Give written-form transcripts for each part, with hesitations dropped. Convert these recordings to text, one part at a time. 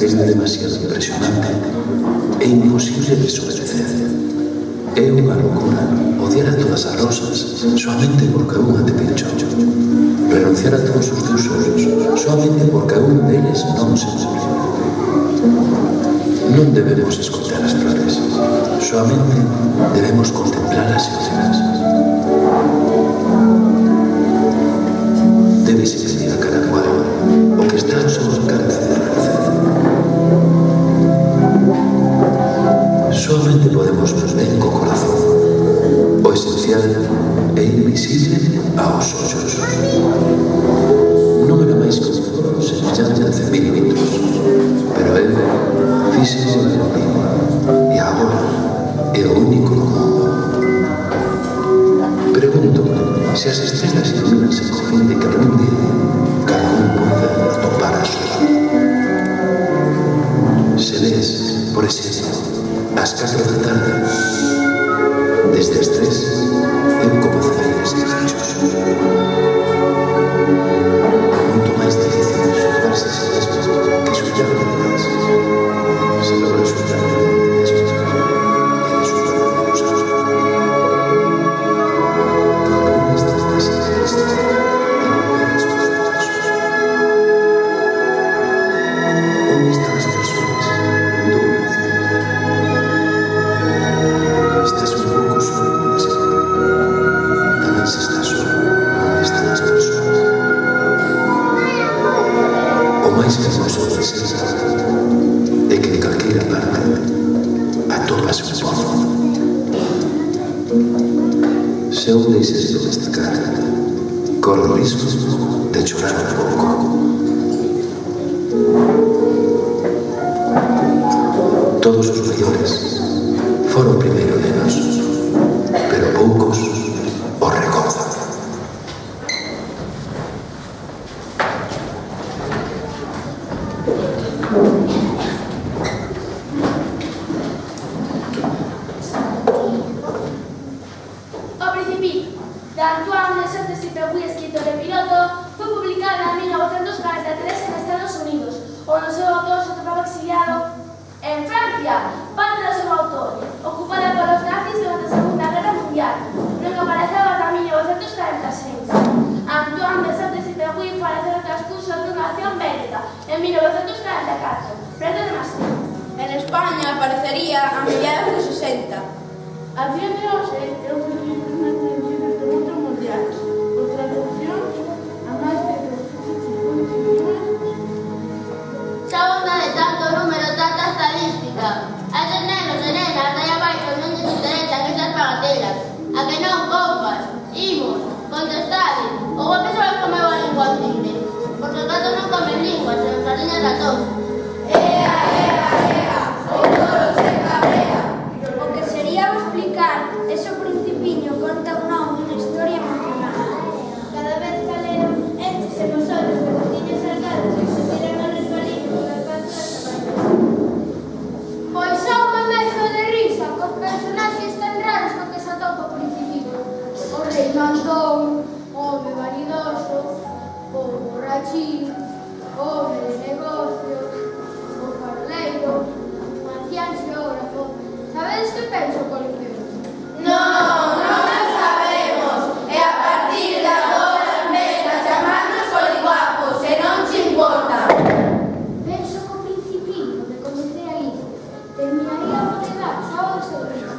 misterio demasiado impresionante e imposible desobedecer. É unha locura odiar a todas as rosas soamente porque unha te pinchou. Renunciar a todos os teus ollos soamente porque a un deles non se cumpriu. Non debemos escoitar as flores, soamente debemos contemplalas e olerlas. Debes pedir a cada cual o que está ao seu alcance de realizar. Solamente podemos ver ben co corazón. O esencial é invisible aos ollos. Non era máis que un foro semellante a 100.000 litros, pero eu fíxese de mí, e agora é o único no mundo. Pregunto se as estrelas ilumínanse co fin de que algún día cada un poida atopar a súa. Se ves, por exemplo, ás 4 da tarde, desde as 3, eu comezo a ir esquecichos. É moito máis difícil xulgarse a si mesmo que xulgar de demais. Se logra xulgar de demais, eres un verdadero santo. Cada unha estas tesis existe en lugares dos pasos. Onde están as persoas? Preguntou un vecino. Estás un pouco solo con ese. Tamén se está solo onde están as persoas. O máis fermoso de ser é que en calquera parte atopas un pozo. Se un deixes de destacar, corre o risco de chorar un pouco. Todos os mellores foron primeiro nenos, pero poucos o recordan. O Principito, de Antoine de Saint-Exupéry, escritor e piloto, foi publicada en 1943 en Estados Unidos, onde o seu autor se atopaba exiliado en Francia, parte do seu autor, ocupada polos nazis durante a Segunda Guerra Mundial, no que apareceu ata 1946. Antoine de Saint-Exupéry faleceu no transcurso dunha acción bélica en 1944, preto de Marsella. En España aparecería a mediados de 60. A día de hoxe é un dos libros máis coñecidos do mundo mundial, por traducción a máis de 250 idiomas. Xa onda de tanto número, tanta estadística. A eses nenos e nenas de aí abaixo non lles interesan esas bagatelas. A que non, compas? Imos, contestade. O guapo só comeu a lingua tigre. Porque os gatos non comen linguas, se os saliñas ratón. Ea, ea, ea, o toro se cabrea. O que sería explicar ese principiño conta unha historia emocionante. Cada vez que leo, énchese nos ollos de gotiñas salgadas e se tiran ao resbalín por as panzas da bañera. Pois xa me mexo de risa cos personaxes tan raros co que se atopa o Principito. O rei mandón, o home vanidoso, o borrachín, o home de negocios, o faroleiro, o ancián xeógrafo. Sabedes que penso co liceo? Non o sabemos. E a partir de agora empeza a chamarnos coliguapos, se non te importa. Penso co Principito de coñecer a Lidia. Terminaría a bodegar só o seu río.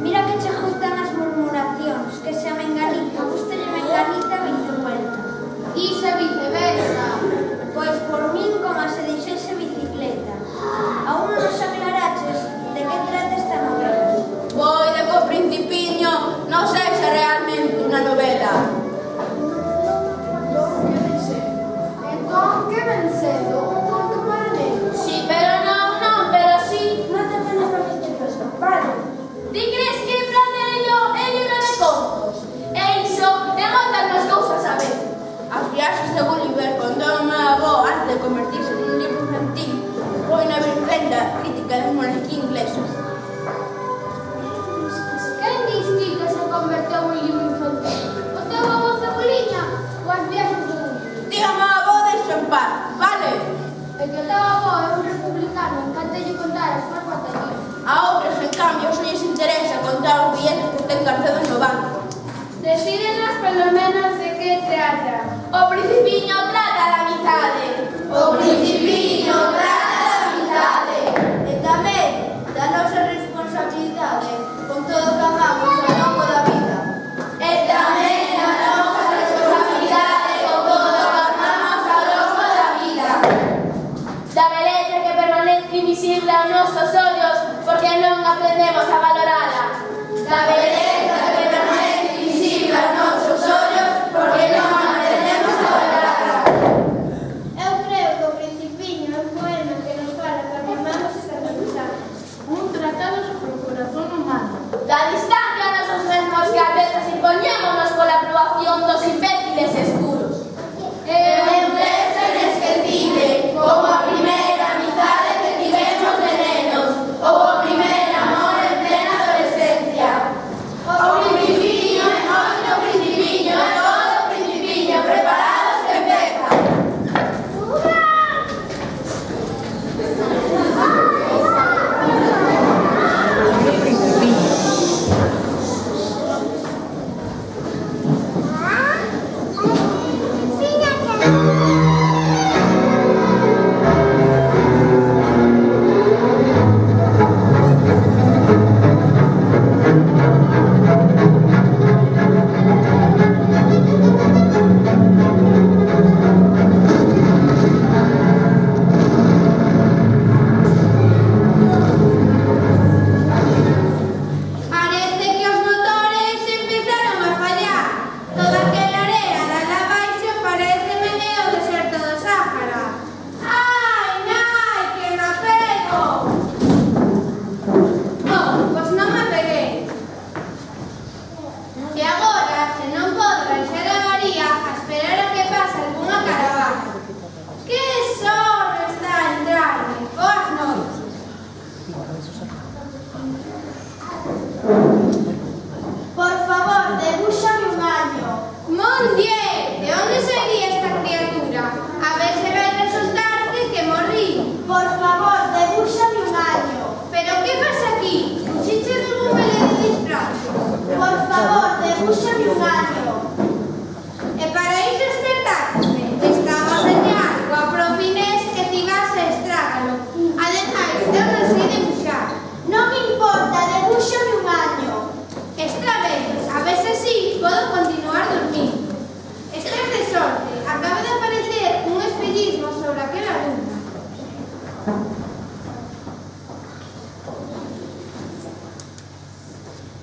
Mira que che gustan as murmuracións, que se a menganita gustalle menganita vicevuelta. Iso é viceversa. Pois por min como se dixese bicicleta. Aún non nos aclaraches de que trata esta novela.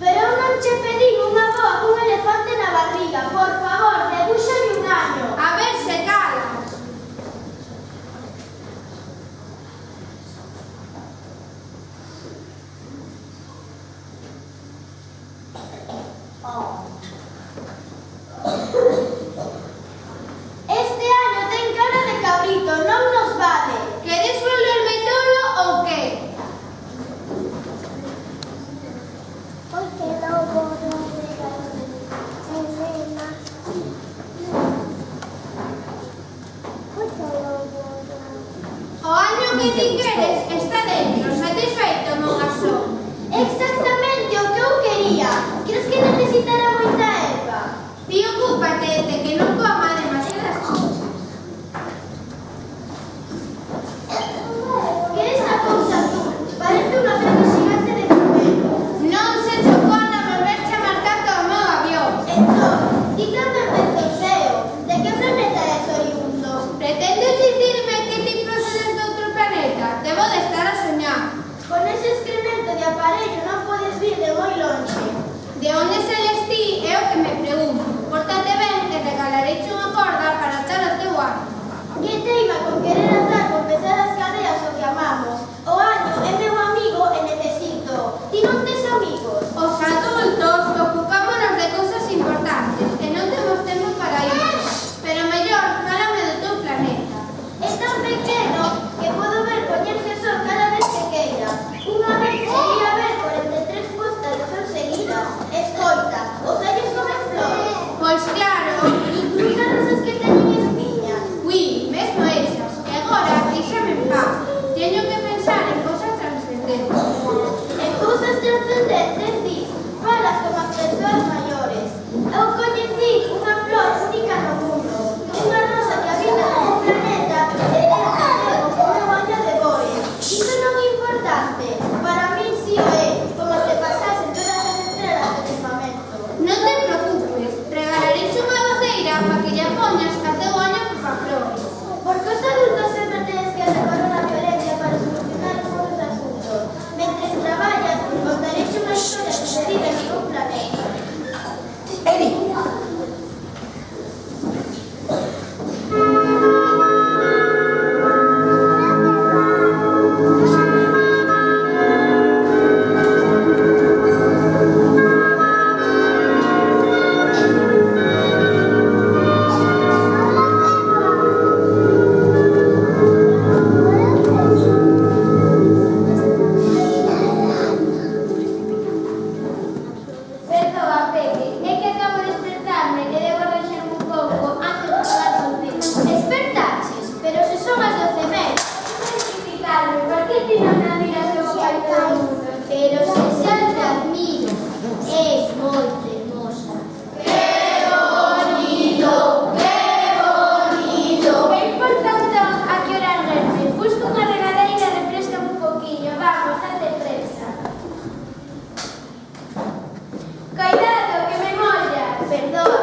Pero eu non che pedín unha boa cun elefante na barriga. Por favor, debúxame un año. A ver se cala. Este año ten cara de cabrito, non nos vale. Queres volverme tolo ou que? Porque logo non O año que ti queres está dentro, satisfeito non asó. exactamente o que eu quería. Crees que necesitara moita erva? Ti ocúpate de que non coma demasiadas cousas. Que esa cousa azul parece unha pena xigante de pomelo. Non se chocou na volverche a marcar ao meu avión. Entón, ti tamén ves do ceo. De que planeta és oriundo? Pretendes dicirme que ti procedes de outro planeta? Debo de estar a soñar. Con ese excremento de aparello non podes vir de moi longe. De onde sales ti é o que me pregunto. Pórtate ben e regalarei unha corda para atar o teu ano. Que teima con querer atar con pesadas cadeas o que amamos. O año é meu amigo e necesito. Ti non tes amigos? Os adultos ocupámonos de cousas importantes e non temos tempo para iso. Pero mellor, fálame do teu planeta. É tan pequeno que podo ver poñerse o sol cada vez que queira. Unha vez cheguei a ver 43 postas de sol seguidas. Escoita, os ollos comen flores. Pois claro, Incluso as rosas que teñen espiñas. ui, mesmo esas. E agora, díxame en paz. Teño que pensar en cousas trascendentes. En cousas trascendentes dis, falas como as persoas maiores. Eu coñecí unha flor única no mundo. Unha rosa que habita no planeta e ten o como baño de boe. Iso non é importante. Para min si o é, como se pasasen todas as estrelas do firmamento. Non te preocupes, regalarei unha voceira para que lle poñas a teu año para flores. Porque os adultos sempre tedes que recorrer a violencia para solucionar os vosos asuntos. Mentres traballas, contaréis unha historia sucedida en un planeta. Eri, Perdoa, Pepe, é que acabo de despertarme e debo arranxarme un pouco antes de falar contigo. Despertaches, pero se son as 12:30. Criticarme, por que ti non me admiras como pai todo mundo? Pero se xa te admiro, és moi fermosa. É importante a que hora verte. Busco unha regadeira e refrescame un poquinho. Vamos, date presa. Cuidado, que me molla. Perdoa.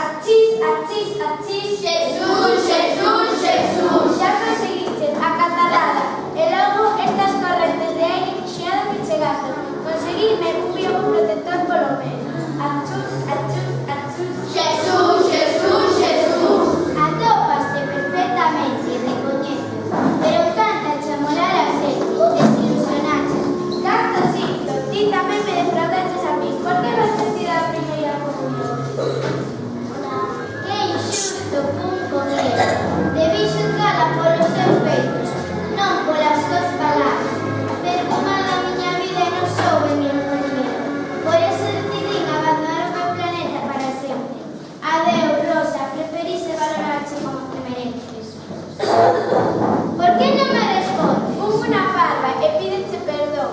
Achís, achís, achís. Jesús, Jesús, Jesús. Xa conseguiste a catalada e logo estas correntes de aire xiado que chegaste. Conseguirme un bioprotector polo menos. Achús, achús, achús. Jesús, Jesús, Jesús. Atópaste perfectamente, recoñezo. Pero cántache a molar a ser, desilusionaches. Canto sinto, ti tamén me defraudaches a mí. Por que vas vestida a primeira comunión? Que injusto fun con él. Debí xulgala polos seus feitos, non polas súas palabras. Perfumada a miña vida e non souben nin poñer. Por eso decidín abandonar o meu planeta para sempre. Adeus, Rosa, preferise valorarche como te mereces. Por que non me responde? Fun unha parva e pídeche perdón.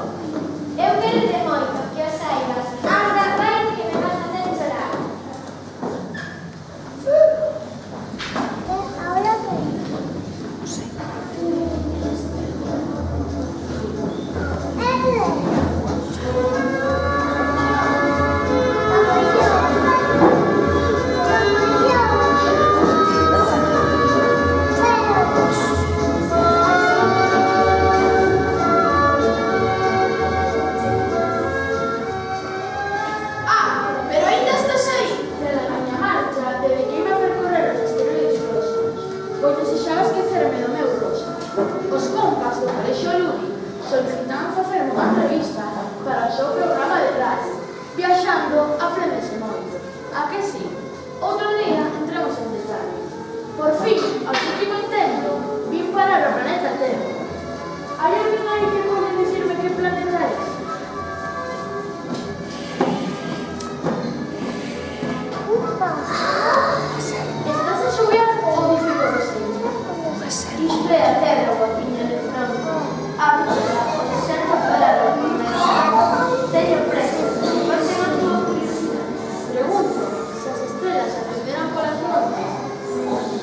Eu quero moito, que o saibas. Anda, vai, que me vas a hacer chorar. Viaxando apréndese moito. A que sí? Outro día entramos en detalle. Por fin, ao último intento, vin parar o planeta Terra. Hai alguén aí que pode dicirme que planeta é? Estás a xogar ou dicindo que sí? Isto é a Terra, guapiña de Franco. África, o deserto parado. Teño presos. Qual será a túa curiosidade? Pregunto se as estrelas se perderan polas montes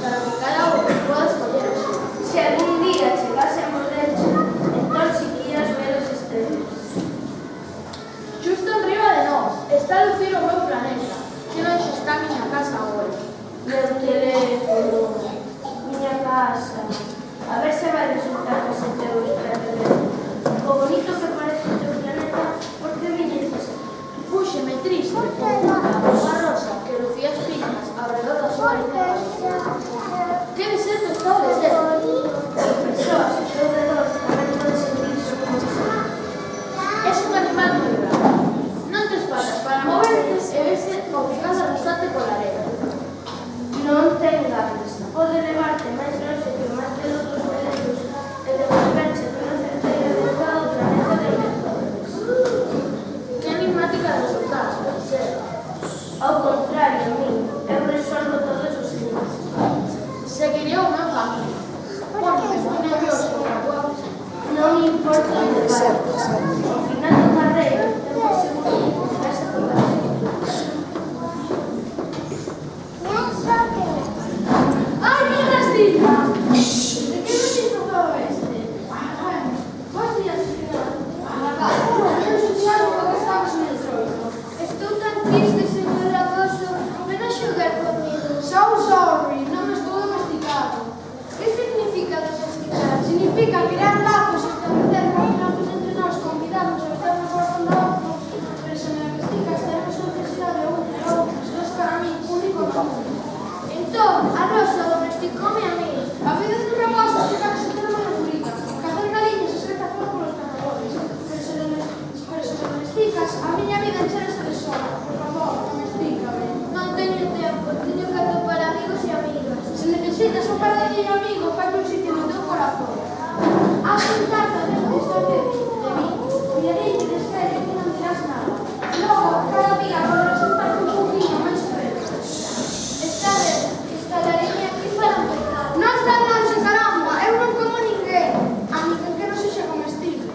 para que cada un poda escoller o seu. Se algún día chegásemos derecho, entón si querías ver as estrelas. Xusto enriba de nós está a lucir o meu planeta, que non xa está a miña casa agora. Meu teléfono, miña casa. A ver se vai resultar que se teu extraterrestre. O bonito que parece o teu planeta, porque viñes así. Púxeme triste, como unha rosa que lucía espinas alrededor da súa linda. Que deserto está o deserto. Persoas ao seu redor tamén pode sentirse como deserto. És un animal moi bravo. Non tes patas para moverte e vese obligada a arrastrarte pola arena. Non ten ganas. Pode levarte máis longe que o máis de outros modelos e devolverse dunha certeira de cada planeta de lectores. Que enigmática resultas, pode ser. Ao contrario, a mí, eu resolvo todos os enigmas. Seguiré o meu camino. Póneme moi nervioso con a tua cosa. Non importa onde vai. Ao final do carreiro, eu seguro que encontrarás a tocar. ¡Ay, qué rastita! ¿De qué me hizo todo este? Bos días, señor. Eu estudiado porque estamos en el trono. Estou tan triste, señor Raposo. Ven a xogar comigo. So sorry, non estou domesticado. Que significa domesticar? Significa crear lazos e establecer combinados entre nós, convidamos a estarnos por fondo alto, pero se me domesticas, teremos necesidade de unha e outra. Sos para mí único no mundo. Entón, a Rosa domesticoume a mí. A vida dun rapazo chega que se ter unha aburrida, cazar galiñas e ser cazado polos cazadores. Pero se me domesticas, a miña vida encherese de sola. Por favor, domestícame. Non teño tempo, teño que atopar amigos e amigas. Se necesitas un verdadeiro amigo, fai un sitio no teu corazón. Haz un tarto de distancia de mí. Mirarei de espera e non dirás nada. Logo, cada día podrás estar un pouquinho máis preto. Está ben, instalarei aquí para empezar. Non está longe, caramba! Eu non como ninguén. A mí que non sexa comestible.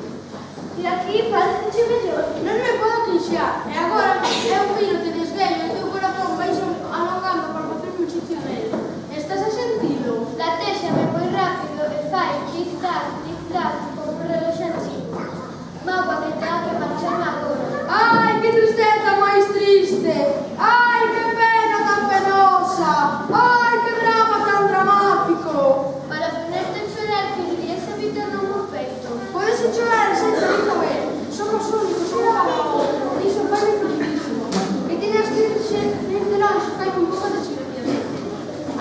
E aquí parece mellor. Non me podo queixar. E agora, eu miro te desvelho e o teu corazón vai alongando para facerme un sitio nele. Estás a sentilo? Latéxame moi rápido e fai tic-tac, como un reloxo antigo. Mapa que tenga que marcharme agora. Ai, que tristeza máis triste! Ai, que pena tan penosa! Ai, que drama tan dramático! Para ponerte a chorar, que dirías evitar no meu peito. Podes chorar e ser feliz a ver. Somos únicos, un para o outro. Iso fai felicísimo. Que teñas que ser de longe, fai un pouco de silenciación.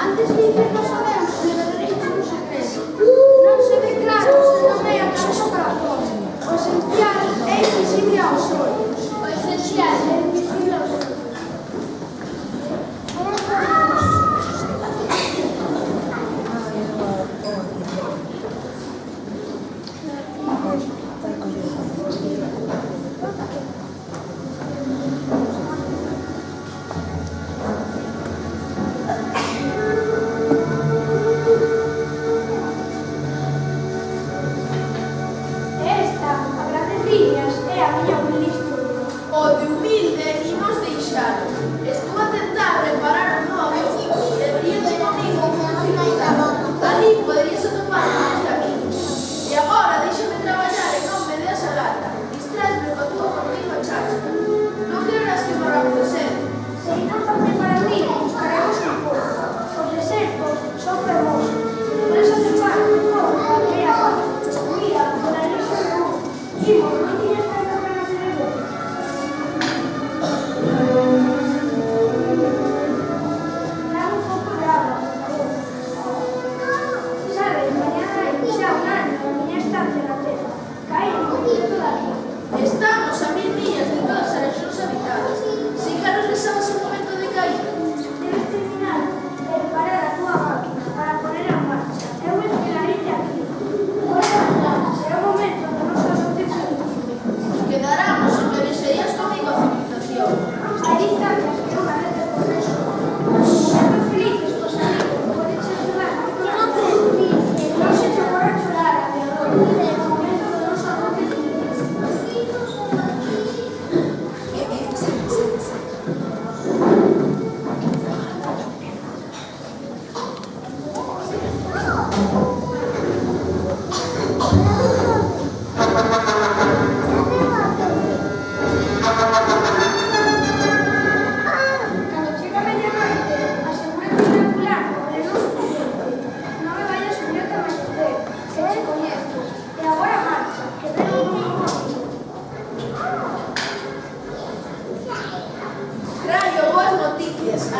Antes de inferno sabemos que le derecho un secreto. Non se ve claro, se non ve a cabeza para fora. O esencial é invisible aos ollos. O esencial é invisible aos ollos. Esta, a grandes líneas, é a miña humilde historia. O de humilde imos deixar. Estou a tentar reparar o nome e veríate comigo como finalizado. Ali poderías atopar máis caminos. E agora déixame traballar e non me deas a lata. Distraesme coa túa continua chacha. Non quererás que morramos de sede. Se non tamén para ti, buscaremos un pozo. Os desertos son fermosos. Podes atopar un pozo para que a paz. Mira, con a luz de luz. Imos, non tiñas tantas ganas de luz.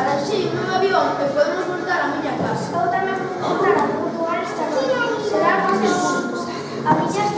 Ahora sí, nun avión e podemos voltar a miña casa. Eu tamén vou contar a Portugal esta noite. Será máis de punto. A miña